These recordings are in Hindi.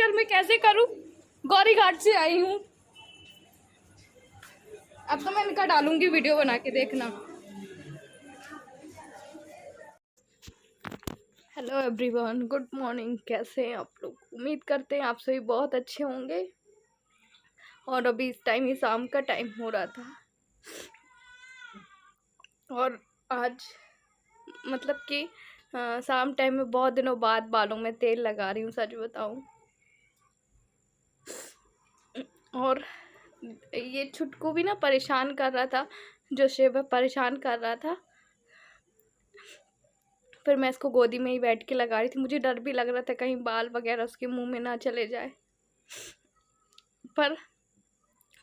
पिक्चर मैं कैसे करूँ? गौरी घाट से आई हूँ। अब तो मैं इनका डालूंगी वीडियो बना के, देखना। Hello everyone, good morning. कैसे हैं आप लोग? उम्मीद करते हैं आप सभी बहुत अच्छे होंगे। और अभी इस टाइम ही शाम का टाइम हो रहा था और आज मतलब कि शाम टाइम में बहुत दिनों बाद बालों में तेल लगा रही हूँ, सच बताऊँ। और ये छुटकू भी ना परेशान कर रहा था, जो शिव परेशान कर रहा था। फिर मैं इसको गोदी में ही बैठ के लगा रही थी। मुझे डर भी लग रहा था कहीं बाल वगैरह उसके मुंह में ना चले जाए, पर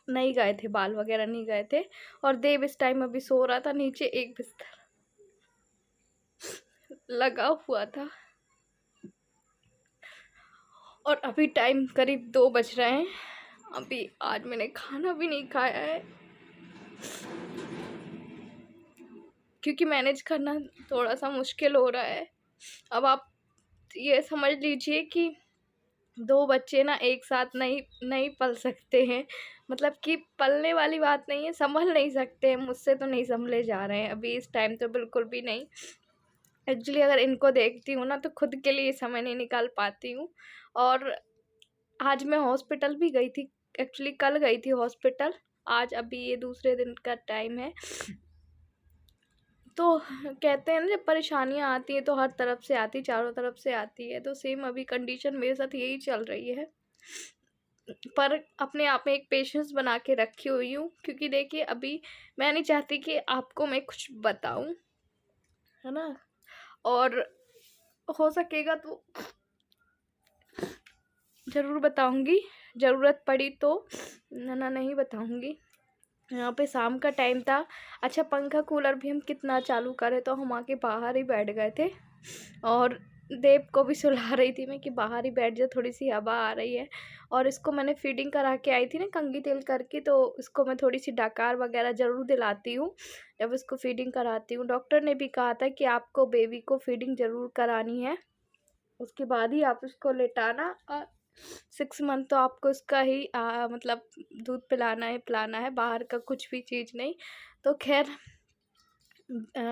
नहीं गए थे, बाल वगैरह नहीं गए थे। और देव इस टाइम अभी सो रहा था नीचे, एक बिस्तर लगा हुआ था। और अभी टाइम करीब 2 बज रहे हैं। अभी आज मैंने खाना भी नहीं खाया है, क्योंकि मैनेज करना थोड़ा सा मुश्किल हो रहा है। अब आप ये समझ लीजिए कि 2 बच्चे ना एक साथ नहीं पल सकते हैं। मतलब कि पलने वाली बात नहीं है, संभल नहीं सकते हैं। मुझसे तो नहीं संभले जा रहे हैं अभी इस टाइम, तो बिल्कुल भी नहीं। एक्चुअली अगर इनको देखती हूँ ना तो खुद के लिए समय नहीं निकाल पाती हूँ। और आज मैं हॉस्पिटल भी गई थी, एक्चुअली कल गई थी हॉस्पिटल। आज अभी ये दूसरे दिन का टाइम है। तो कहते हैं ना, जब परेशानियां आती हैं तो हर तरफ से आती, चारों तरफ से आती है। तो सेम अभी कंडीशन मेरे साथ यही चल रही है। पर अपने आप में एक पेशेंस बना के रखी हुई हूँ, क्योंकि देखिए अभी मैं नहीं चाहती कि आपको मैं कुछ बताऊँ, है ना। और हो सकेगा तो ज़रूर बताऊँगी, ज़रूरत पड़ी तो ना नहीं बताऊँगी। यहाँ पे शाम का टाइम था। अच्छा, पंखा कूलर भी हम कितना चालू करें, तो हम आके बाहर ही बैठ गए थे। और देव को भी सुला रही थी मैं कि बाहर ही बैठ जा, थोड़ी सी हवा आ रही है। और इसको मैंने फीडिंग करा के आई थी ना कंघी तेल करके, तो इसको मैं थोड़ी सी डकार वगैरह ज़रूर दिलाती हूँ जब इसको फीडिंग कराती हूँ। डॉक्टर ने भी कहा था कि आपको बेबी को फीडिंग ज़रूर करानी है, उसके बाद ही आप उसको लेटाना। और 6 मंथ तो आपको इसका ही मतलब दूध पिलाना है, बाहर का कुछ भी चीज़ नहीं। तो खैर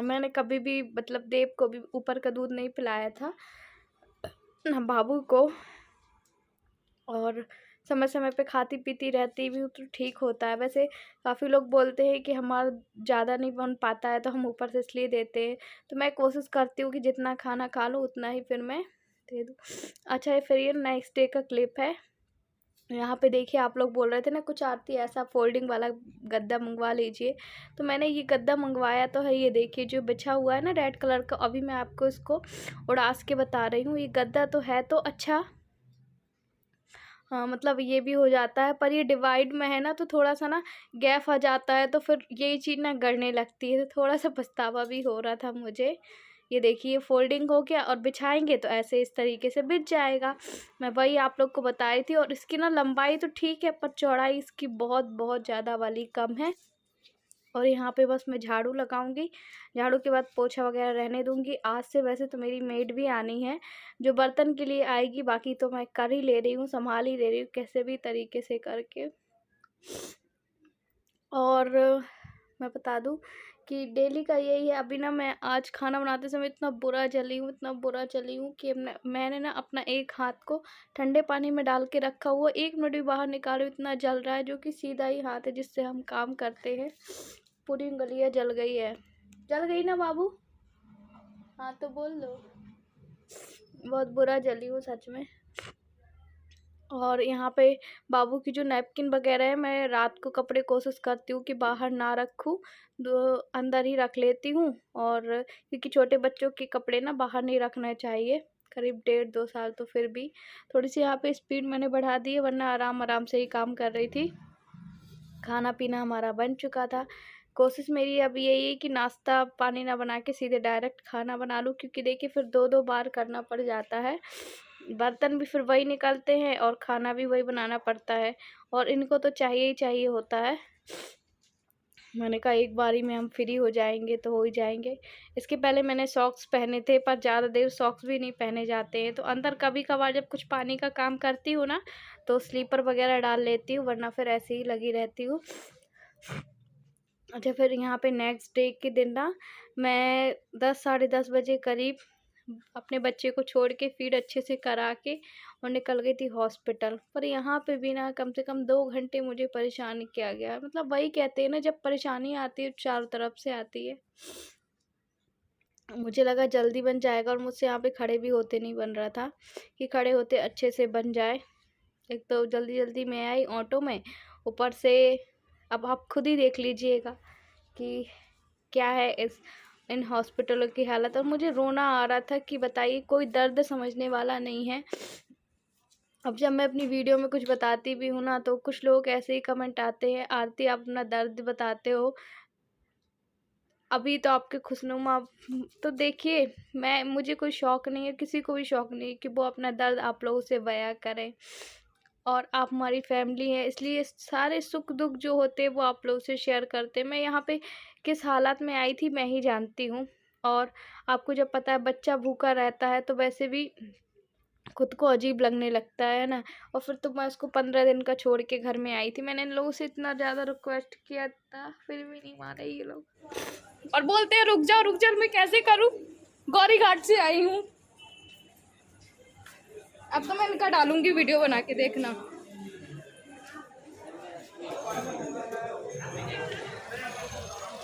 मैंने कभी भी मतलब देव को भी ऊपर का दूध नहीं पिलाया था, ना बाबू को। और समय समय पे खाती पीती रहती भी हूँ तो ठीक होता है। वैसे काफ़ी लोग बोलते हैं कि हमारा ज़्यादा नहीं बन पाता है तो हम ऊपर से इसलिए देते हैं। तो मैं कोशिश करती हूँ कि जितना खाना खा लूँ उतना ही फिर मैं दे दूँ। अच्छा, ये फिर ये नेक्स्ट डे का क्लिप है। यहाँ पे देखिए, आप लोग बोल रहे थे ना कुछ आरती ऐसा फोल्डिंग वाला गद्दा मंगवा लीजिए, तो मैंने ये गद्दा मंगवाया तो है। ये देखिए जो बिछा हुआ है ना रेड कलर का, अभी मैं आपको इसको उड़ास के बता रही हूँ। ये गद्दा तो है तो अच्छा, हाँ मतलब ये भी हो जाता है, पर ये डिवाइड में है ना तो थोड़ा सा ना गैप आ जाता है, तो फिर यही चीज़ ना गड़ने लगती है। तो थोड़ा सा पछतावा भी हो रहा था मुझे। ये देखिए फोल्डिंग हो गया और बिछाएंगे तो ऐसे इस तरीके से बिछ जाएगा। मैं वही आप लोग को बता रही थी। और इसकी ना लंबाई तो ठीक है, पर चौड़ाई इसकी बहुत बहुत ज़्यादा वाली कम है। और यहाँ पे बस मैं झाड़ू लगाऊंगी, झाड़ू के बाद पोछा वगैरह रहने दूंगी। आज से वैसे तो मेरी मेड भी आनी है जो बर्तन के लिए आएगी, बाकी तो मैं कर ही ले रही हूँ, संभाल ही ले रही हूँ कैसे भी तरीके से करके। और मैं बता दूँ कि डेली का यही है। अभी ना मैं आज खाना बनाते समय इतना बुरा जली हूँ, इतना बुरा जली हूँ कि मैंने ना अपना एक हाथ को ठंडे पानी में डाल के रखा हुआ, 1 मिनट भी बाहर निकालो इतना जल रहा है, जो कि सीधा ही हाथ है जिससे हम काम करते हैं। पूरी उंगलियां जल गई है। जल गई ना बाबू? हाँ तो बोल दो। बहुत बुरा जली हूँ सच में। और यहाँ पे बाबू की जो नैपकिन वगैरह है, मैं रात को कपड़े कोशिश करती हूँ कि बाहर ना रखूँ, अंदर ही रख लेती हूँ। और क्योंकि छोटे बच्चों के कपड़े ना बाहर नहीं रखना चाहिए, करीब 1.5-2 साल। तो फिर भी थोड़ी सी यहाँ पे स्पीड मैंने बढ़ा दी है, वरना आराम आराम से ही काम कर रही थी। खाना पीना हमारा बन चुका था। कोशिश मेरी अब यही है कि नाश्ता पानी ना बना के सीधे डायरेक्ट खाना बना लूँ, क्योंकि देखिए फिर 2-2 बार करना पड़ जाता है। बर्तन भी फिर वही निकलते हैं और खाना भी वही बनाना पड़ता है, और इनको तो चाहिए ही चाहिए होता है। मैंने कहा एक बारी में हम फ्री हो जाएंगे तो हो ही जाएंगे। इसके पहले मैंने सॉक्स पहने थे, पर ज़्यादा देर सॉक्स भी नहीं पहने जाते हैं, तो अंदर कभी कभार जब कुछ पानी का काम करती हूँ ना तो स्लीपर वगैरह डाल लेती हूँ, वरना फिर ऐसे ही लगी रहती हूँ। अच्छा, फिर यहाँ पे नेक्स्ट डे के दिन ना मैं 10 साढ़े 10 बजे करीब अपने बच्चे को छोड़ के फीड अच्छे से करा के और निकल गई थी हॉस्पिटल। पर यहाँ पे भी ना कम से कम 2 घंटे मुझे परेशान किया गया। मतलब वही कहते हैं ना, जब परेशानी आती है चारों तरफ से आती है। मुझे लगा जल्दी बन जाएगा और मुझसे यहाँ पे खड़े भी होते नहीं बन रहा था कि खड़े होते अच्छे से बन जाए। एक तो जल्दी जल्दी मैं आई ऑटो में, ऊपर से अब आप खुद ही देख लीजिएगा कि क्या है इन हॉस्पिटलों की हालत। और मुझे रोना आ रहा था कि बताइए, कोई दर्द समझने वाला नहीं है। अब जब मैं अपनी वीडियो में कुछ बताती भी हूँ ना तो कुछ लोग ऐसे ही कमेंट आते हैं, आरती आप अपना दर्द बताते हो, अभी तो आपके खुशनुमा। तो देखिए, मुझे कोई शौक़ नहीं है, किसी को भी शौक़ नहीं है कि वो अपना दर्द आप लोगों से बयां करें। और आप हमारी फैमिली है, इसलिए सारे सुख दुख जो होते हैं वो आप लोगों से शेयर करते हैं। मैं यहाँ पे किस हालत में आई थी मैं ही जानती हूँ। और आपको जब पता है बच्चा भूखा रहता है तो वैसे भी खुद को अजीब लगने लगता है ना। और फिर तो मैं उसको 15 दिन का छोड़ के घर में आई थी। मैंने इन लोगों से इतना ज़्यादा रिक्वेस्ट किया था, फिर भी नहीं माने ये लोग, और बोलते हैं रुक जाओ मैं कैसे करूँ, गौरी घाट से आई हूँ। अब तो मैं इनका डालूंगी वीडियो बना के, देखना।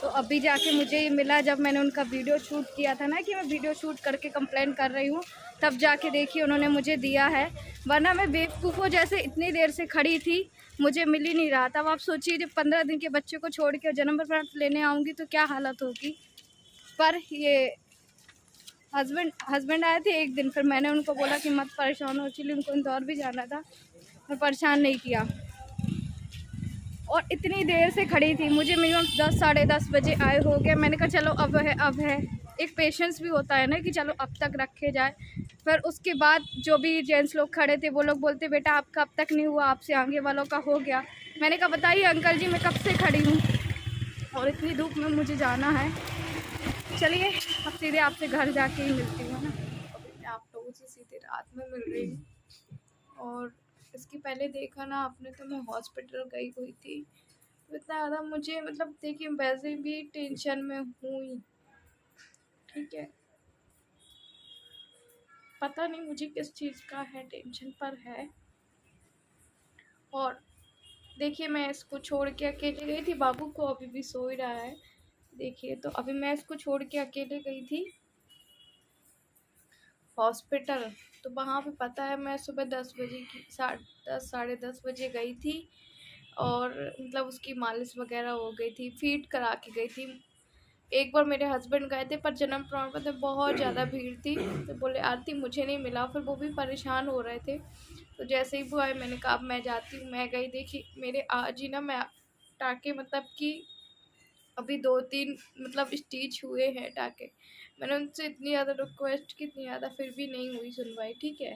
तो अभी जाके मुझे ये मिला जब मैंने उनका वीडियो शूट किया था ना कि मैं वीडियो शूट करके कंप्लेन कर रही हूँ, तब जाके देखिए उन्होंने मुझे दिया है। वरना मैं बेवकूफ़ों जैसे इतनी देर से खड़ी थी, मुझे मिल ही नहीं रहा था। अब आप सोचिए, जब 15 दिन के बच्चे को छोड़ के जन्म प्रमाण लेने आऊँगी तो क्या हालत होगी। पर ये हस्बैंड आए थे एक दिन, फिर मैंने उनको बोला कि मत परेशान हो, एक्चुअली उनको इंदौर भी जाना था, मैं परेशान नहीं किया। और इतनी देर से खड़ी थी, मुझे मिनिमम 10 साढ़े 10 बजे आए हो गए। मैंने कहा चलो अब है। एक पेशेंस भी होता है ना कि चलो अब तक रखे जाए। फिर उसके बाद जो भी जेंट्स लोग खड़े थे वो लोग बोलते बेटा आपका अब तक नहीं हुआ, आपसे आगे वालों का हो गया। मैंने कहा बताइए अंकल जी, मैं कब से खड़ी हूँ और इतनी धूप में मुझे जाना है। चलिए अब सीधे आपसे घर जाके ही मिलती हूँ ना। अभी मैं आप लोगों से सीधे रात में मिल रही हूँ। और इसके पहले देखा ना आपने तो मैं हॉस्पिटल गई हुई थी। तो इतना ज़्यादा मुझे, मतलब देखिए वैसे भी टेंशन में हूँ ही, ठीक है। पता नहीं मुझे किस चीज़ का है, टेंशन पर है। और देखिए मैं इसको छोड़ के अकेले गई थी, बाबू को अभी भी सो ही रहा है। देखिए तो अभी मैं इसको छोड़ के अकेले गई थी हॉस्पिटल। तो वहाँ पे पता है मैं सुबह 10 बजे की 10 साढ़े 10 बजे गई थी। और मतलब उसकी मालिश वगैरह हो गई थी, फीड करा के गई थी। एक बार मेरे हस्बैंड गए थे पर जन्म प्रमाण पत्र बहुत ज़्यादा भीड़ थी, तो बोले आरती मुझे नहीं मिला। फिर वो भी परेशान हो रहे थे। तो जैसे ही वो आए मैंने कहा अब मैं जाती हूँ। मैं गई, देखी मेरे आज ही ना मैं टाँके, मतलब कि अभी 2-3 मतलब स्टिच हुए हैं टाँके। मैंने उनसे इतनी ज़्यादा रिक्वेस्ट की, इतनी ज़्यादा, फिर भी नहीं हुई सुनवाई, ठीक है।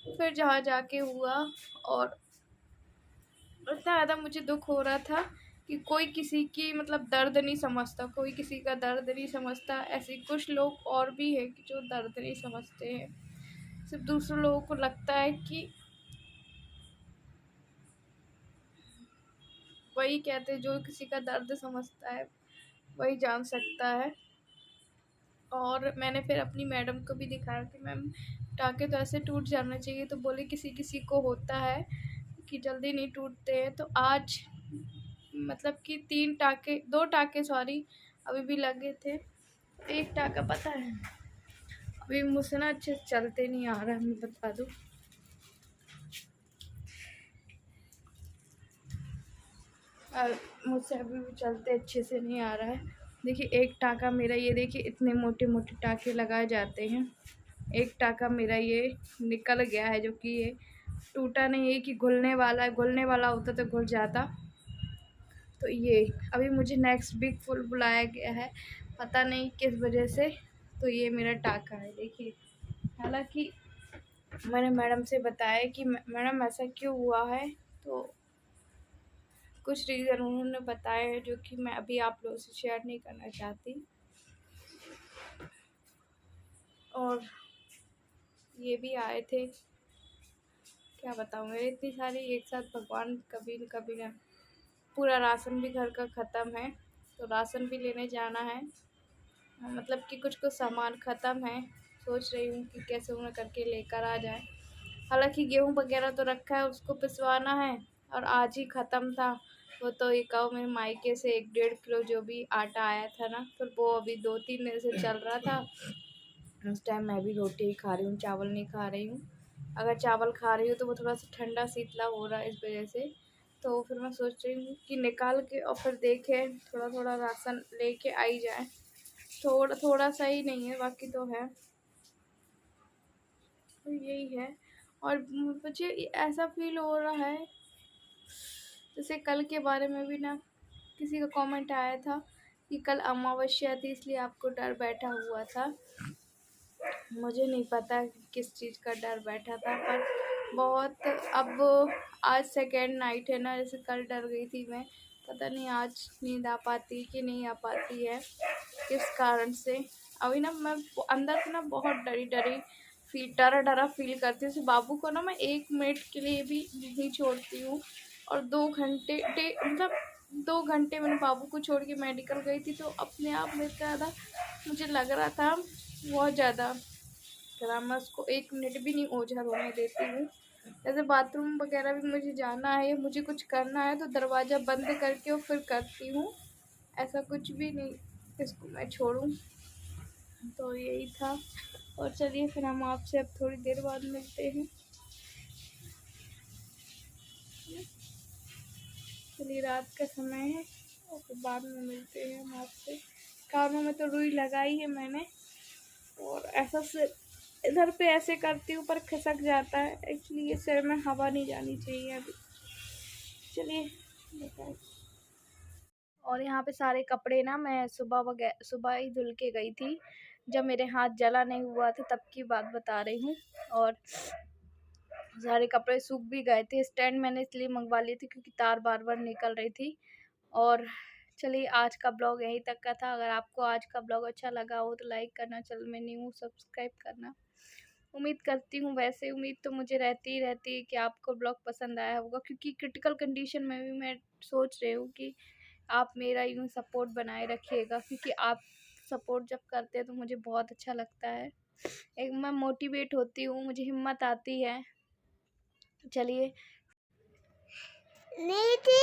फिर जहाँ जाके हुआ, और इतना ज़्यादा मुझे दुख हो रहा था कि कोई किसी की मतलब दर्द नहीं समझता, कोई किसी का दर्द नहीं समझता। ऐसे कुछ लोग और भी हैं कि जो दर्द नहीं समझते हैं। सिर्फ दूसरे लोगों को लगता है कि वही कहते हैं, जो किसी का दर्द समझता है वही जान सकता है। और मैंने फिर अपनी मैडम को भी दिखाया कि मैम टाँके तो ऐसे टूट जाना चाहिए, तो बोले किसी किसी को होता है कि जल्दी नहीं टूटते हैं। तो आज मतलब कि 2 टाँके सॉरी अभी भी लगे थे। एक टाँका पता है अभी मुझसे ना अच्छे से चलते नहीं आ रहा है, मैं बता दूँ। मुझसे अभी भी चलते अच्छे से नहीं आ रहा है। देखिए एक टाँका मेरा, ये देखिए इतने मोटे मोटे टाँके लगाए जाते हैं। एक टाँका मेरा ये निकल गया है, जो कि ये टूटा नहीं है कि घुलने वाला है। घुलने वाला होता तो घुल जाता। तो ये अभी मुझे नेक्स्ट वीक फुल बुलाया गया है, पता नहीं किस वजह से। तो ये मेरा टाँका है देखिए। हालांकि मैंने मैडम से बताया कि मैडम ऐसा क्यों हुआ है, तो कुछ रीज़न उन्होंने बताए हैं जो कि मैं अभी आप लोगों से शेयर नहीं करना चाहती। और ये भी आए थे, क्या बताऊँ मैं, इतनी सारी एक साथ भगवान कभी न कभी ना। पूरा राशन भी घर का ख़त्म है, तो राशन भी लेने जाना है। मतलब कि कुछ कुछ सामान ख़त्म है, सोच रही हूँ कि कैसे उन्हें करके लेकर आ जाए। हालांकि गेहूँ वगैरह तो रखा है, उसको पिसवाना है, और आज ही ख़त्म था। वो तो एक और मेरे मायके से 1-1.5 किलो जो भी आटा आया था ना, फिर वो अभी 2-3 दिन से चल रहा था। उस टाइम मैं भी रोटी ही खा रही हूँ, चावल नहीं खा रही हूँ। अगर चावल खा रही हूँ तो वो थोड़ा सा ठंडा शीतला हो रहा है, इस वजह से। तो फिर मैं सोच रही हूँ कि निकाल के और फिर देखें, थोड़ा थोड़ा राशन लेके आई जाए। थोड़ा थोड़ा सा ही नहीं है, बाकी तो है। तो यही है। और मुझे ऐसा फील हो रहा है जैसे कल के बारे में भी ना किसी का कमेंट आया था कि कल अमावस्या थी इसलिए आपको डर बैठा हुआ था। मुझे नहीं पता किस चीज़ का डर बैठा था, पर बहुत। अब आज सेकेंड नाइट है ना, जैसे कल डर गई थी मैं, पता नहीं आज नींद आ पाती कि नहीं आ पाती है, किस कारण से। अभी ना मैं अंदर से ना बहुत डरी डरी डरा डरा फील करती हूँ। बाबू को ना मैं 1 मिनट के लिए भी नहीं छोड़ती हूँ, और 2 घंटे मतलब 2 घंटे मैंने बाबू को छोड़ के मेडिकल गई थी, तो अपने आप में ज़्यादा मुझे लग रहा था, बहुत ज़्यादा। अगर मैं उसको 1 मिनट भी नहीं ओझल होने देती हूँ। जैसे बाथरूम वगैरह भी मुझे जाना है, मुझे कुछ करना है, तो दरवाज़ा बंद करके और फिर करती हूँ। ऐसा कुछ भी नहीं इसको मैं छोड़ूँ। तो यही था। और चलिए फिर हम आपसे अब थोड़ी देर बाद मिलते हैं। चलिए रात का समय है, और फिर बाद में मिलते हैं हम आपसे। कानों में तो रुई लगाई है मैंने, और ऐसा सिर इधर पे ऐसे करती हूँ पर खिसक जाता है, इसलिए सिर में हवा नहीं जानी चाहिए अभी। चलिए बताइए। और यहाँ पे सारे कपड़े ना मैं सुबह ही धुल के गई थी, जब मेरे हाथ जला नहीं हुआ था, तब की बात बता रही हूँ। और सारे कपड़े सूख भी गए थे। स्टैंड मैंने इसलिए मंगवा ली थी क्योंकि तार बार बार निकल रही थी। और चलिए आज का ब्लॉग यहीं तक का था। अगर आपको आज का ब्लॉग अच्छा लगा हो तो लाइक करना, चैनल में न्यू सब्सक्राइब करना। उम्मीद करती हूँ, वैसे उम्मीद तो मुझे रहती है कि आपको ब्लॉग पसंद आया होगा, क्योंकि क्रिटिकल कंडीशन में भी मैं सोच रही हूँ कि आप मेरा यूँ सपोर्ट बनाए रखिएगा, क्योंकि आप सपोर्ट जब करते हैं तो मुझे बहुत अच्छा लगता है। एक मैं मोटिवेट होती हूँ, मुझे हिम्मत आती है। चलिए नीति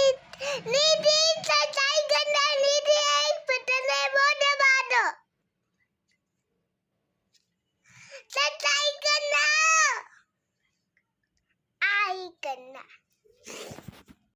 नीति सच्चाई करना, नीति एक बटन है वो दबा दो। सच्चाई करना, आई करना।